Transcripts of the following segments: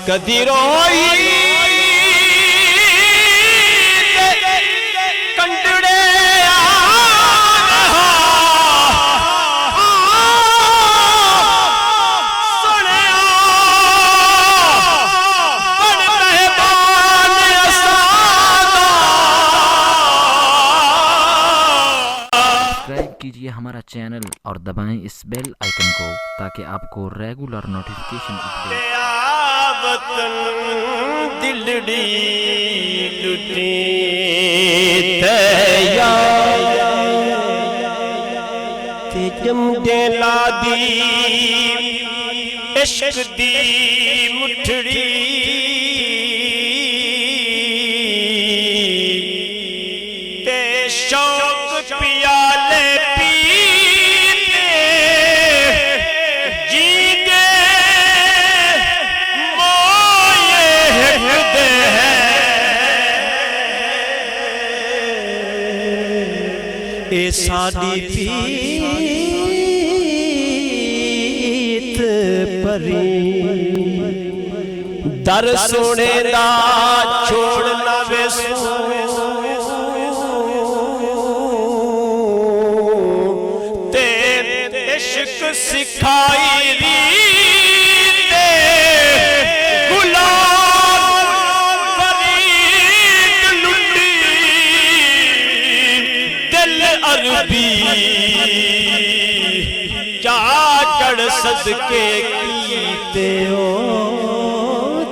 कदी रोई कंडड़े कीजिए हमारा चैनल और दबाएं इस बेल आइकन को ताकि आपको रेगुलर नोटिफिकेशन दिलड़ी लुटी ते जमदे लादी इश्क दी मुठड़ी ते शौक पियाले साडी पीत परी दर सोने दा छोड़ना वेसू ते इश्क सिखाई री ते गुलाम फरीद लुटी दिल अरबी क्या चढ़ सदके कीते ओ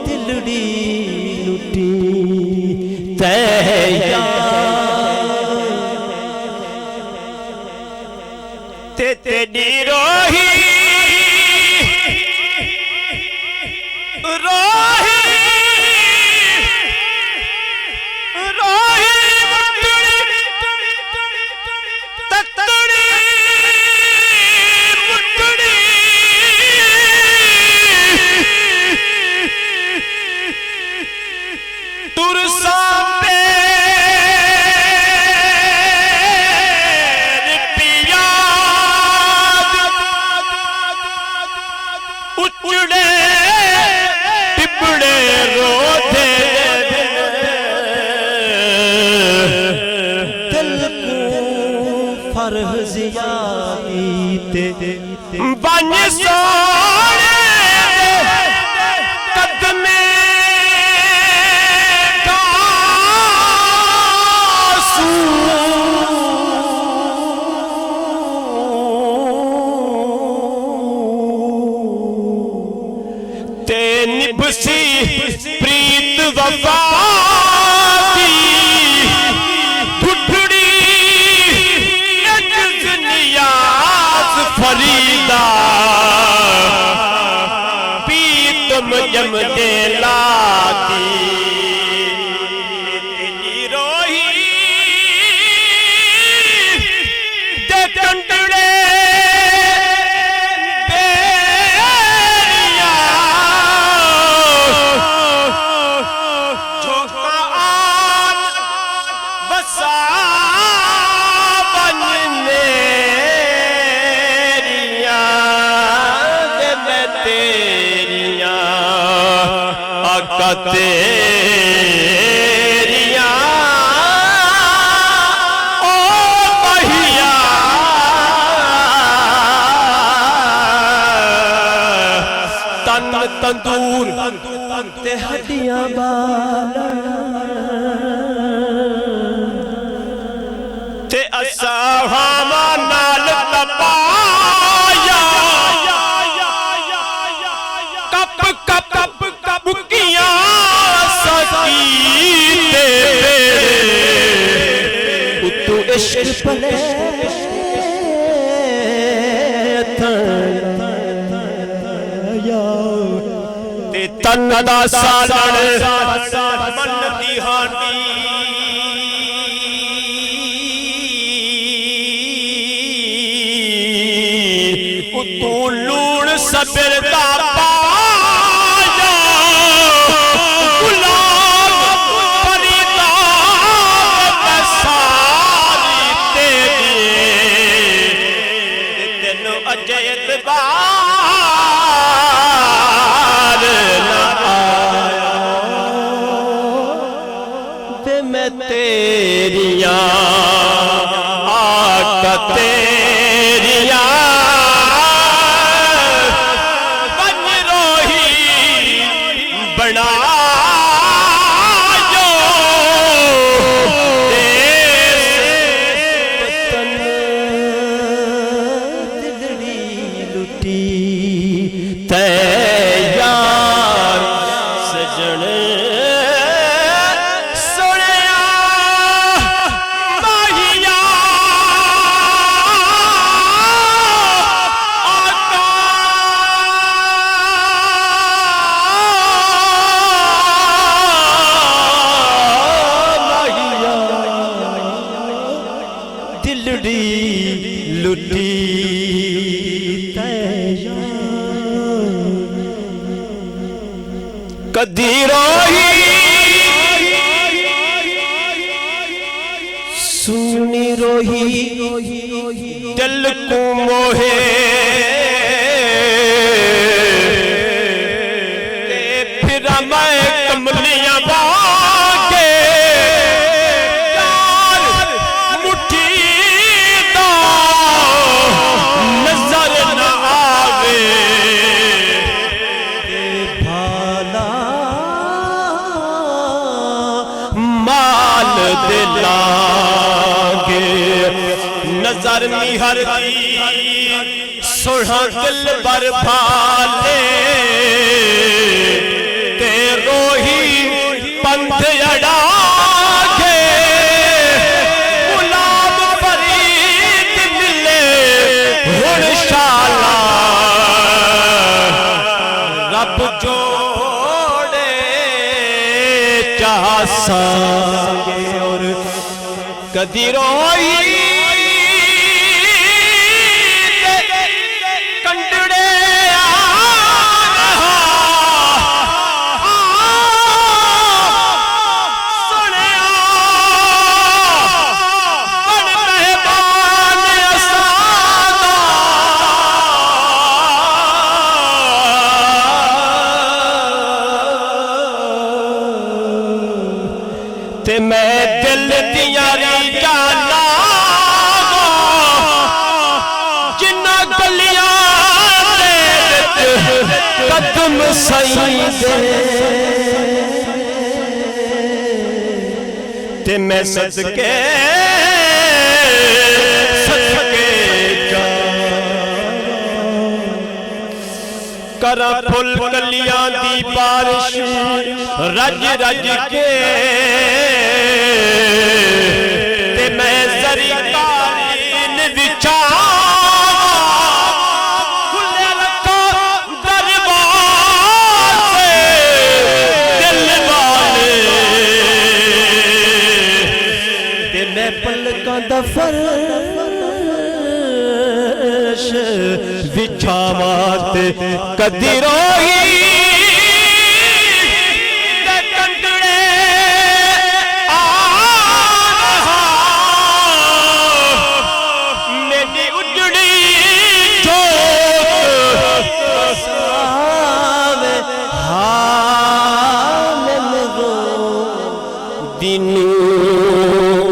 दिलड़ी लुटी तैया ते तेरी रोही रोही बन सोने कदमे कासू ते निभसी प्रीत वफा फरीदा पीतम जम दे लाती तेरी रोही दे कंडड़े बेरिया झोंका आन बसा तेरिया ओ महिया तन तंदूर ते हड्डियां बाल ते असा हवा नाल तपाया कप कप बुकिया सकीते उतु इश्क पले ते तन दा सालण मन दी हांडी उतु लूण सबेर दा अजय बार ना बना यार सजन सुनिया माहिया आका माहिया दिलड़ी लुटी कदी रोही सुनी रोही दिल को मोहे फिर मैं कमलियां बाके यार मुट्ठी दा नजर न आवे माल दिलागे नजर निहर दी सोहा दिल बर भाले ते रोही पंथ अड़ागे गुलाब फरीद मिले हुण शाला रब जोड़े चासांगे और कदी रोई कंडड़े सुनिया बड़ मेहमान असादा ते मैं दिल दिया रीजा लागा जिन्ना गलियां दे कदम सही दे ते मैं सदके जा करा फुल कलियां दी बारिश रज रज के ते मैं जरी कालीन विछा खुले रखा दरवाज़े दिल वाले ते मैं पलकां दा फर्श बिछावा ते कदी रोही दिनू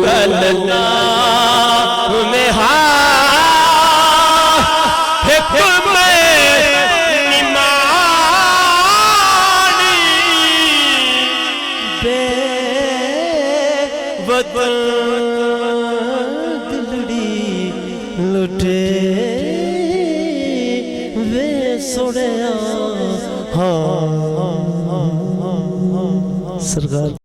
गलना में निमानी बेवतन दिलड़ी लुटे वे सोड़िया हाँ सरकार।